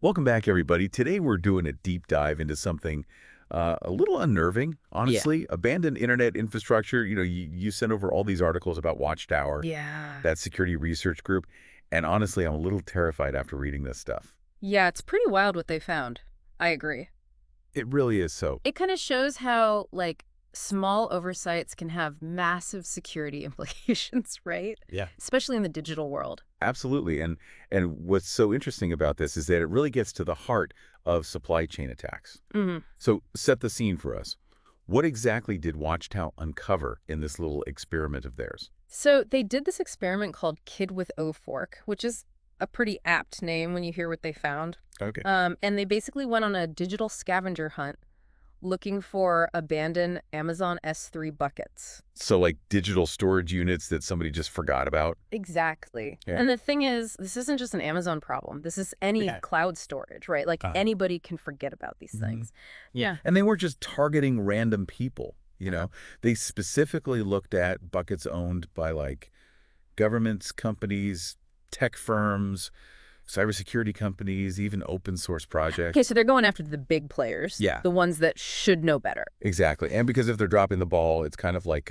Welcome back, everybody. Today we're doing a deep dive into something a little unnerving, Yeah. honestly. Abandoned internet infrastructure. You sent over all these articles about Watchtower, Yeah. that security research group, and honestly, I'm a little terrified after reading this stuff. Yeah, it's pretty wild what they found. I agree. It really is so. It kind of shows how, small oversights can have massive security implications, right? Yeah. Especially in the digital world. Absolutely. And what's so interesting about this is that it really gets to the heart of supply chain attacks. hmm So set the scene for us. What exactly did Watchtower uncover in this little experiment of theirs? So they did this experiment called Kid with O Fork, which is a pretty apt name when you hear what they found. Okay. And they basically went on a digital scavenger hunt looking for abandoned Amazon S3 buckets. So like digital storage units that somebody just forgot about? Exactly. Yeah. And the thing is, this isn't just an Amazon problem. This is any Yeah. cloud storage, right? Like anybody can forget about these things. Yeah. And they weren't just targeting random people. They specifically looked at buckets owned by like governments, companies, tech firms, cybersecurity companies, even open source Okay, projects. so they're going after the big players, Yeah. the ones that should know better. Exactly. And because if they're dropping the ball, it's kind of like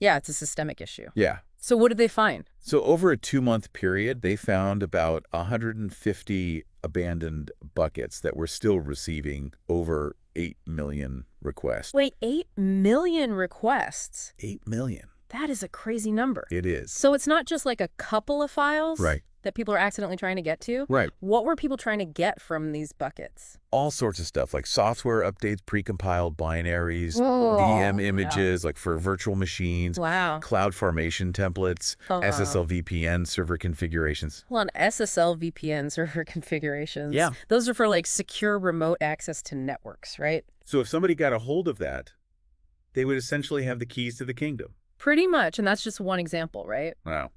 Yeah, it's a systemic issue. yeah. So what did they find? So over a 2-month period, they found about 150 abandoned buckets that were still receiving over 8 million requests. Wait, 8 million requests. 8 million. That is a crazy number. It is. So it's not just like a couple of files Right. that people are accidentally trying to get to. Right. What were people trying to get from these buckets? All sorts of stuff like software updates, precompiled binaries, Whoa. VM images like for virtual machines, Wow. cloud formation templates, SSL VPN server configurations. Hold on, SSL VPN server configurations. Yeah. Those are for like secure remote access to networks, right? So if somebody got a hold of that, they would essentially have the keys to the kingdom. Pretty much, and that's just one example, right? Wow.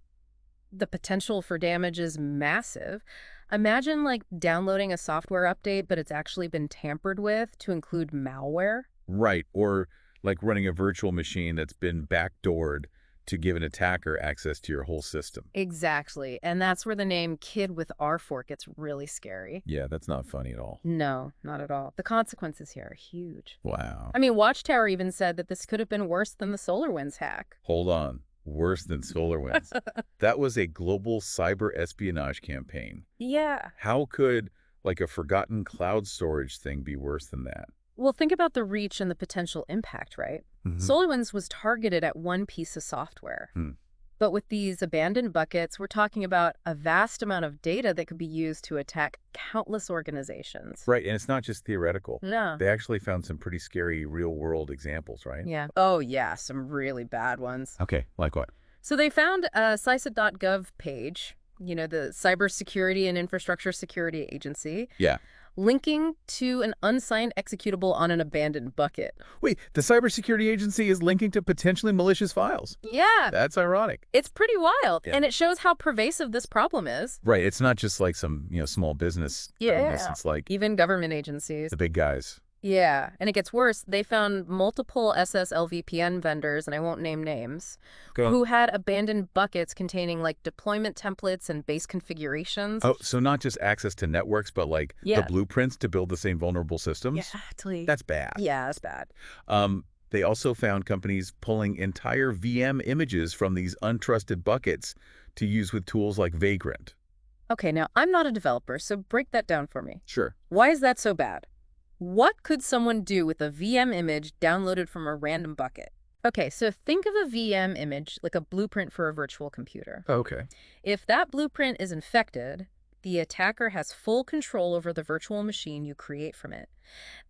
The potential for damage is massive. Imagine like downloading a software update, but it's actually been tampered with to include malware. Right. Or like running a virtual machine that's been backdoored to give an attacker access to your whole system. Exactly. And that's where the name Kid with R4 gets really scary. Yeah, that's not funny at all. No, not at all. The consequences here are huge. Wow. I mean, Watchtower even said that this could have been worse than the SolarWinds hack. Hold on. Worse than SolarWinds. That was a global cyber espionage campaign. Yeah. How could like a forgotten cloud storage thing be worse than that? Well, think about the reach and the potential impact, right? SolarWinds was targeted at one piece of software. Hmm. But with these abandoned buckets, we're talking about a vast amount of data that could be used to attack countless organizations. Right. And it's not just theoretical. No. They actually found some pretty scary real world examples, right? Yeah. Oh, yeah. Some really bad ones. Okay. Like what? So they found a CISA.gov page, the Cybersecurity and Infrastructure Security Agency, Yeah. linking to an unsigned executable on an abandoned bucket. Wait, the cybersecurity agency is linking to potentially malicious files. Yeah. That's ironic. It's pretty wild. Yeah. And it shows how pervasive this problem is. Right. It's not just like some, small business. Yeah. It's like Even government agencies. the big guys. Yeah, and it gets worse. They found multiple SSL VPN vendors, and I won't name names, who had abandoned buckets containing like deployment templates and base configurations. Oh, so not just access to networks, but like the blueprints to build the same vulnerable systems? Exactly. That's bad. Yeah, that's bad. They also found companies pulling entire VM images from these untrusted buckets to use with tools like Vagrant. Okay, now I'm not a developer, so break that down for me. Sure. Why is that so bad? What could someone do with a VM image downloaded from a random bucket? Okay, so think of a VM image like a blueprint for a virtual computer. Okay. If that blueprint is infected, the attacker has full control over the virtual machine you create from it.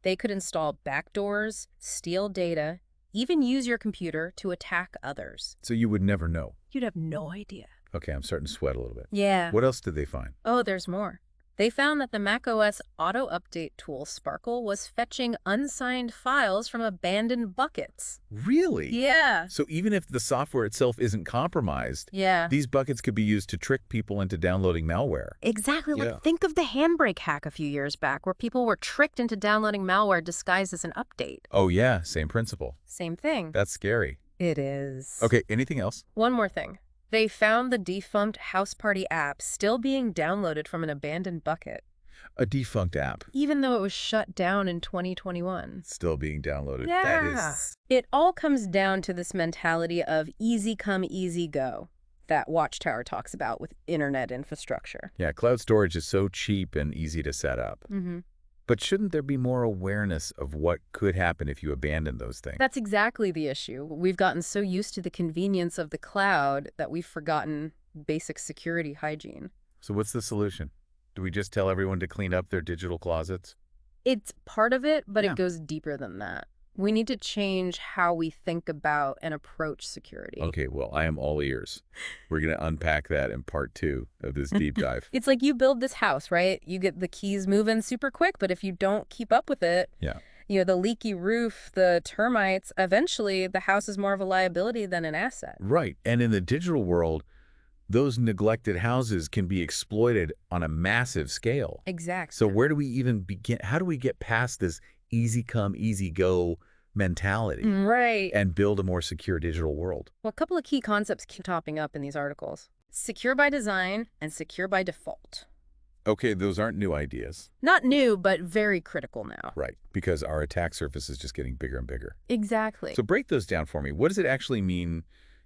They could install backdoors, steal data, even use your computer to attack others. So you would never know. You'd have no idea. Okay, I'm starting to sweat a little bit. Yeah. What else did they find? Oh, there's more. They found that the macOS auto-update tool Sparkle was fetching unsigned files from abandoned buckets. Really? Yeah. So even if the software itself isn't compromised, Yeah. these buckets could be used to trick people into downloading malware. Exactly. Yeah. Like, think of the Handbrake hack a few years back where people were tricked into downloading malware disguised as an update. Oh yeah, same principle. Same thing. That's scary. It is. Okay, anything else? One more thing. They found the defunct House Party app still being downloaded from an abandoned bucket. A defunct app even though it was shut down in 2021. still being downloaded. That Yeah. is... It all comes down to this mentality of easy come, easy go that Watchtower talks about with internet infrastructure. Yeah, cloud storage is so cheap and easy to set up. Hmm. But shouldn't there be more awareness of what could happen if you abandon those things? That's exactly the issue. We've gotten so used to the convenience of the cloud that we've forgotten basic security hygiene. So what's the solution? Do we just tell everyone to clean up their digital closets? It's part of it, but Yeah. it goes deeper than that. We need to change how we think about and approach security. Okay, well, I am all ears. We're going to unpack that in part 2 of this deep dive. It's like you build this house, right? You get the keys moving super quick, but if you don't keep up with it, Yeah. the leaky roof, the termites, eventually the house is more of a liability than an asset. Right. And in the digital world, those neglected houses can be exploited on a massive scale. Exactly. So where do we even begin? How do we get past this easy come, easy go mentality Right. and build a more secure digital world? Well, a couple of key concepts keep topping up in these articles. Secure by design and secure by default. Okay, those aren't new ideas. Not new, but very critical now. Right, because our attack surface is just getting bigger and bigger. Exactly. So break those down for me. What does it actually mean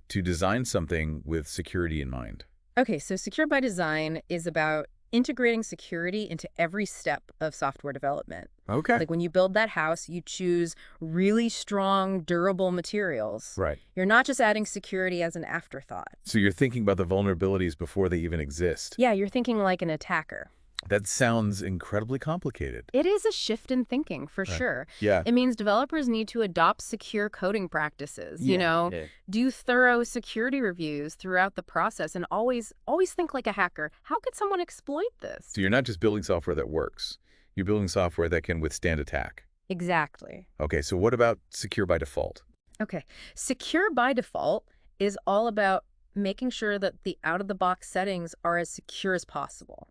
to design something with security in mind? Okay, so secure by design is about integrating security into every step of software development. Okay. Like when you build that house, you choose really strong, durable materials. Right. You're not just adding security as an afterthought. So you're thinking about the vulnerabilities before they even exist. Yeah, you're thinking like an attacker. That sounds incredibly complicated. It is a shift in thinking, for sure. Yeah. It means developers need to adopt secure coding practices, Yeah. do thorough security reviews throughout the process, and always think like a hacker. How could someone exploit this? So you're not just building software that works. You're building software that can withstand attack. Exactly. Okay, so what about secure by default? Okay. Secure by default is all about making sure that the out-of-the-box settings are as secure as possible.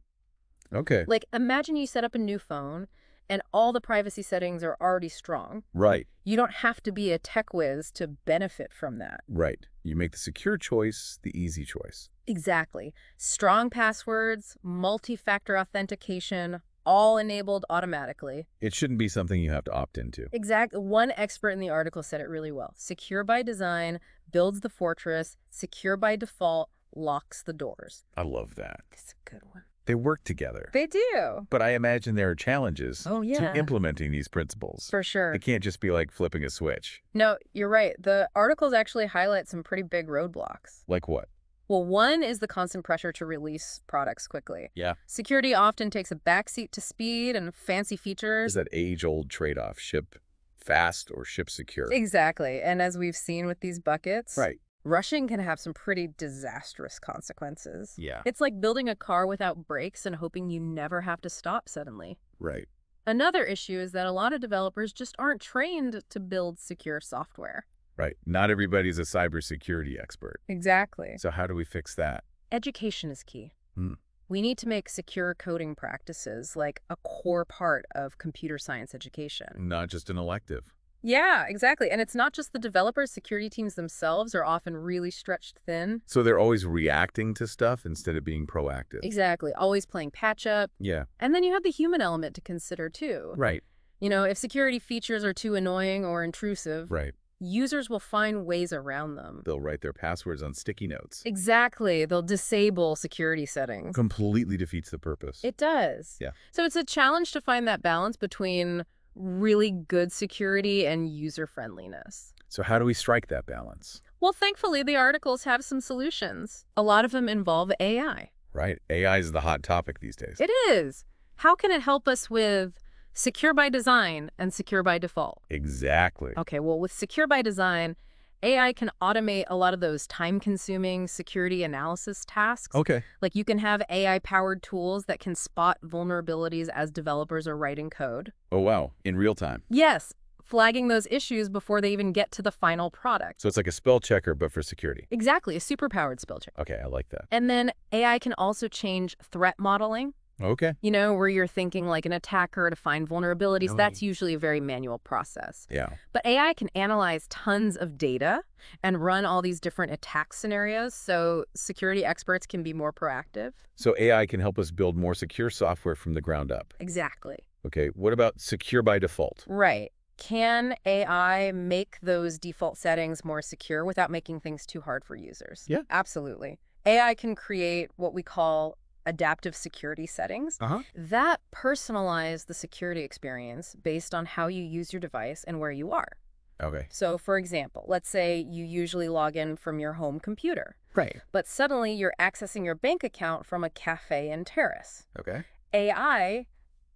Okay. Like, imagine you set up a new phone and all the privacy settings are already strong. Right. You don't have to be a tech whiz to benefit from that. Right. You make the secure choice the easy choice. Exactly. Strong passwords, multi-factor authentication, all enabled automatically. It shouldn't be something you have to opt into. Exactly. One expert in the article said it really well. Secure by design builds the fortress. Secure by default locks the doors. I love that. That's a good one. They work together. They do. But I imagine there are challenges Oh, yeah. to implementing these principles. For sure. It can't just be like flipping a switch. No, you're right. The articles actually highlight some pretty big roadblocks. Like what? Well, one is the constant pressure to release products quickly. Yeah. Security often takes a backseat to speed and fancy features. There's that age-old trade-off, ship fast or ship secure. Exactly. And as we've seen with these buckets, Right. rushing can have some pretty disastrous consequences. Yeah. It's like building a car without brakes and hoping you never have to stop suddenly. Right. Another issue is that a lot of developers just aren't trained to build secure software. Right. Not everybody's a cybersecurity expert. Exactly. So how do we fix that? Education is key. Hmm. We need to make secure coding practices like a core part of computer science education. Not just an elective. Yeah, exactly. And it's not just the developers. Security teams themselves are often really stretched thin. So they're always reacting to stuff instead of being proactive. Exactly. Always playing patch up. Yeah. And then you have the human element to consider too. Right. If security features are too annoying or intrusive, Right. users will find ways around them. They'll write their passwords on sticky notes. Exactly. They'll disable security settings. Completely defeats the purpose. It does. Yeah. So it's a challenge to find that balance between really good security and user friendliness. So how do we strike that balance? Well, thankfully, the articles have some solutions. A lot of them involve AI. Right. AI is the hot topic these days. It is. How can it help us with secure by design and secure by default? Exactly. Okay, well, with secure by design, AI can automate a lot of those time-consuming security analysis tasks. Okay. Like you can have AI-powered tools that can spot vulnerabilities as developers are writing code. Oh, wow. In real time. Yes, flagging those issues before they even get to the final product. So it's like a spell checker, but for security. Exactly, a super-powered spell check. Okay, I like that. And then AI can also change threat modeling. Okay. Where you're thinking like an attacker to find vulnerabilities. Oh, That's usually a very manual process. yeah. But AI can analyze tons of data and run all these different attack scenarios so security experts can be more proactive. So AI can help us build more secure software from the ground up. Exactly. Okay, what about secure by default? Right. Can AI make those default settings more secure without making things too hard for users? Yeah. Absolutely. AI can create what we call adaptive security settings Uh-huh. that personalize the security experience based on how you use your device and where you are. Okay. So, for example, let's say you usually log in from your home computer, Right. but suddenly you're accessing your bank account from a cafe in Terrace. Okay. AI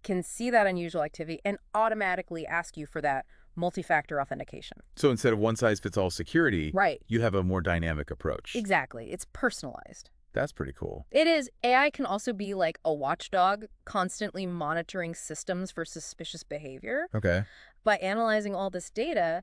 can see that unusual activity and automatically ask you for that multi-factor authentication. So instead of one-size-fits-all security, Right. you have a more dynamic approach. Exactly. It's personalized. That's pretty cool. It is. AI can also be like a watchdog, constantly monitoring systems for suspicious behavior. Okay. By analyzing all this data,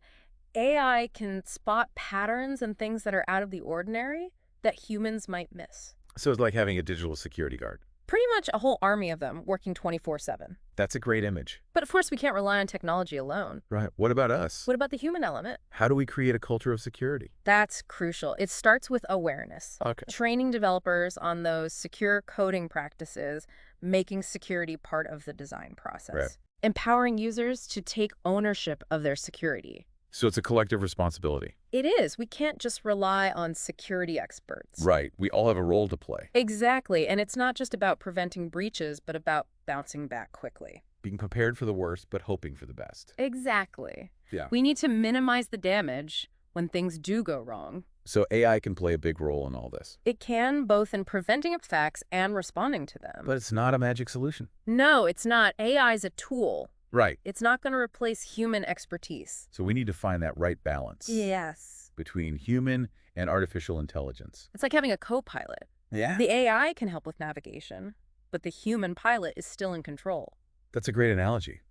AI can spot patterns and things that are out of the ordinary that humans might miss. So it's like having a digital security guard. Pretty much a whole army of them working 24/7. That's a great image. But of course, we can't rely on technology alone. Right. What about us? What about the human element? How do we create a culture of security? That's crucial. It starts with awareness. Okay. Training developers on those secure coding practices, making security part of the design process. Right. Empowering users to take ownership of their security. So it's a collective responsibility. It is. We can't just rely on security experts. Right. We all have a role to play. Exactly. And it's not just about preventing breaches, but about bouncing back quickly. Being prepared for the worst, but hoping for the best. Exactly. Yeah. We need to minimize the damage when things do go wrong. So AI can play a big role in all this. It can, both in preventing attacks and responding to them. But it's not a magic solution. No, it's not. AI is a tool. Right. It's not going to replace human expertise. So we need to find that right balance Yes. between human and artificial intelligence. It's like having a co-pilot. Yeah. The AI can help with navigation, but the human pilot is still in control. That's a great analogy.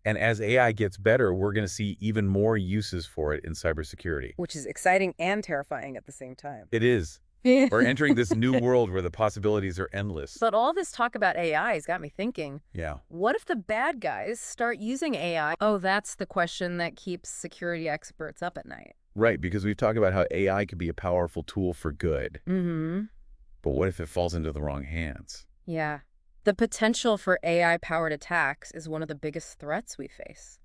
And as AI gets better, we're going to see even more uses for it in cybersecurity. Which is exciting and terrifying at the same time. It is. We're entering this new world where the possibilities are endless. But all this talk about AI has got me thinking, Yeah. what if the bad guys start using AI? Oh, that's the question that keeps security experts up at night. Right, because we've talked about how AI could be a powerful tool for good. Mm-hmm. But what if it falls into the wrong hands? Yeah. The potential for AI-powered attacks is one of the biggest threats we face.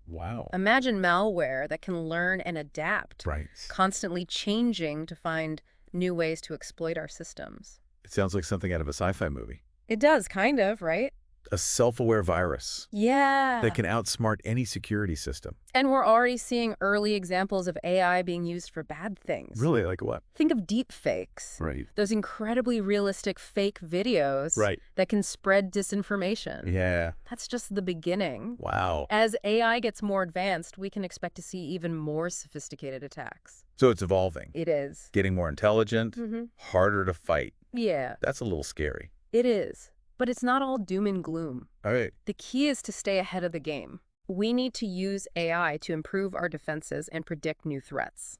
Wow. Imagine malware that can learn and adapt, Right. constantly changing to find new ways to exploit our systems. It sounds like something out of a sci-fi movie. It does, kind of, right? A self-aware virus Yeah. that can outsmart any security system. And we're already seeing early examples of AI being used for bad things. Really? Like what? Think of deep fakes. Right. Those incredibly realistic fake videos Right. that can spread disinformation. Yeah. That's just the beginning. Wow. As AI gets more advanced, we can expect to see even more sophisticated attacks. So it's evolving. It is. Getting more intelligent, Mm-hmm. harder to fight. Yeah, That's a little scary. it is. But it's not all doom and gloom. All right. The key is to stay ahead of the game. We need to use AI to improve our defenses and predict new threats.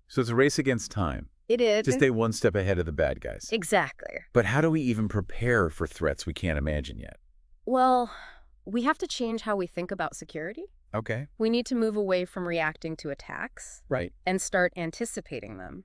So it's a race against time. It is. To stay one step ahead of the bad guys. Exactly. But how do we even prepare for threats we can't imagine yet? Well, we have to change how we think about security. Okay. We need to move away from reacting to attacks Right. and start anticipating them.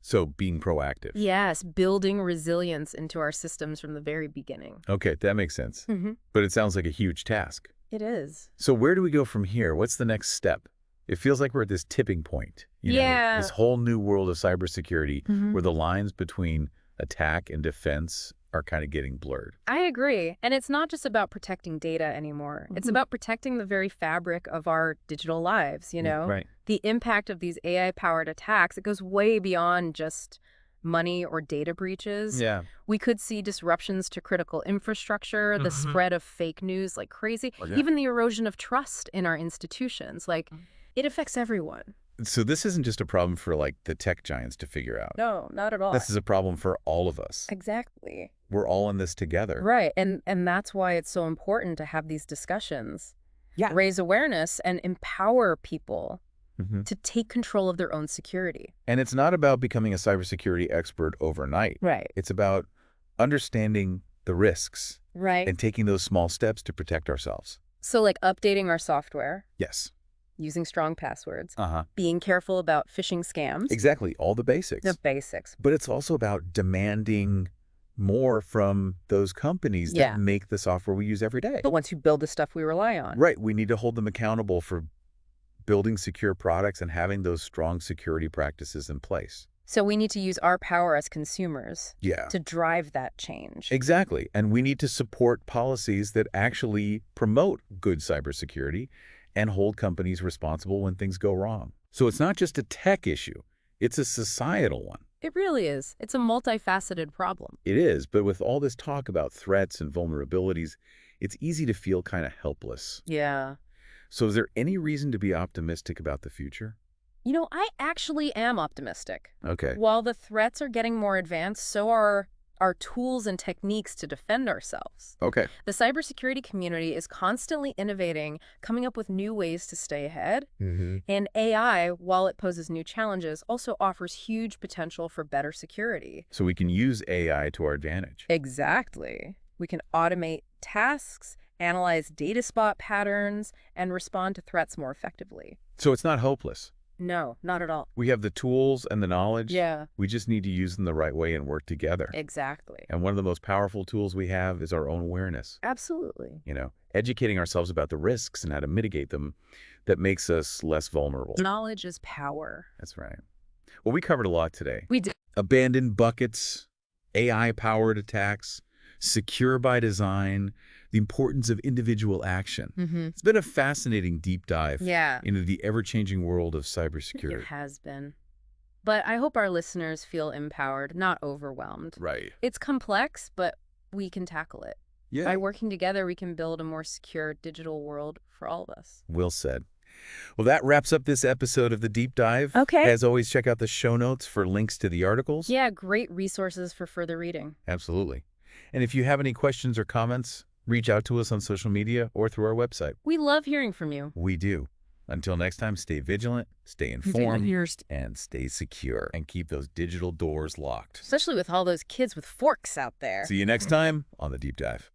So being proactive. Yes, building resilience into our systems from the very beginning. Okay, that makes sense. Mm-hmm. But it sounds like a huge task. It is. So where do we go from here? What's the next step? It feels like we're at this tipping point. Yeah. This whole new world of cybersecurity Mhm. where the lines between attack and defense are kind of getting blurred. I agree. And it's not just about protecting data anymore. It's Mhm. about protecting the very fabric of our digital lives, you know? Right. The impact of these AI-powered attacks, it goes way beyond just money or data breaches. Yeah. We could see disruptions to critical infrastructure, the Mhm. spread of fake news like crazy, Oh, yeah. even the erosion of trust in our institutions. Like, it affects everyone. So this isn't just a problem for like the tech giants to figure out. No, not at all. This is a problem for all of us. Exactly. We're all in this together. Right. And that's why it's so important to have these discussions. Yeah. Raise awareness and empower people Mhm. to take control of their own security. And it's not about becoming a cybersecurity expert overnight. Right. It's about understanding the risks Right. and taking those small steps to protect ourselves. So like updating our software, Yes. using strong passwords, Uh-huh. being careful about phishing scams, Exactly. All the the basics. basics. But it's also about demanding more from those companies that Yeah. make the software we use every day. But once you build the stuff we rely on. Right. We need to hold them accountable for building secure products and having those strong security practices in place. So we need to use our power as consumers Yeah. to drive that change. Exactly. And we need to support policies that actually promote good cybersecurity and hold companies responsible when things go wrong. So it's not just a tech issue, it's a societal one. It really is. It's a multifaceted problem. It is, but with all this talk about threats and vulnerabilities, it's easy to feel kind of helpless. Yeah. So is there any reason to be optimistic about the future? You know, I actually am optimistic. Okay. While the threats are getting more advanced, so are our tools and techniques to defend ourselves. Okay. The cybersecurity community is constantly innovating, coming up with new ways to stay ahead. And AI, while it poses new challenges, also offers huge potential for better security. So we can use AI to our advantage. Exactly. We can automate tasks, analyze data spot patterns, and respond to threats more effectively. So it's not hopeless. No, not at all. We have the tools and the knowledge. Yeah, We just need to use them the right way and work together. exactly. And one of the most powerful tools we have is our own awareness. Absolutely. Educating ourselves about the risks and how to mitigate them that makes us less vulnerable. Knowledge is power. That's right. Well, we covered a lot today. We did. Abandoned buckets, AI-powered attacks, secure by design, the importance of individual action. It's been a fascinating deep dive Yeah, into the ever-changing world of it cybersecurity. has been. But I hope our listeners feel empowered, not overwhelmed. Right. It's complex, but we can tackle it. Yeah. By working together, we can build a more secure digital world for all of us. Well said. Well, that wraps up this episode of The Deep Dive. Okay. As always, check out the show notes for links to the articles. Yeah, great resources for further reading. Absolutely. And if you have any questions or comments, reach out to us on social media or through our website. We love hearing from you. We do. Until next time, stay vigilant, stay informed, and stay secure. And keep those digital doors locked. Especially with all those kids with forks out there. See you next time on The Deep Dive.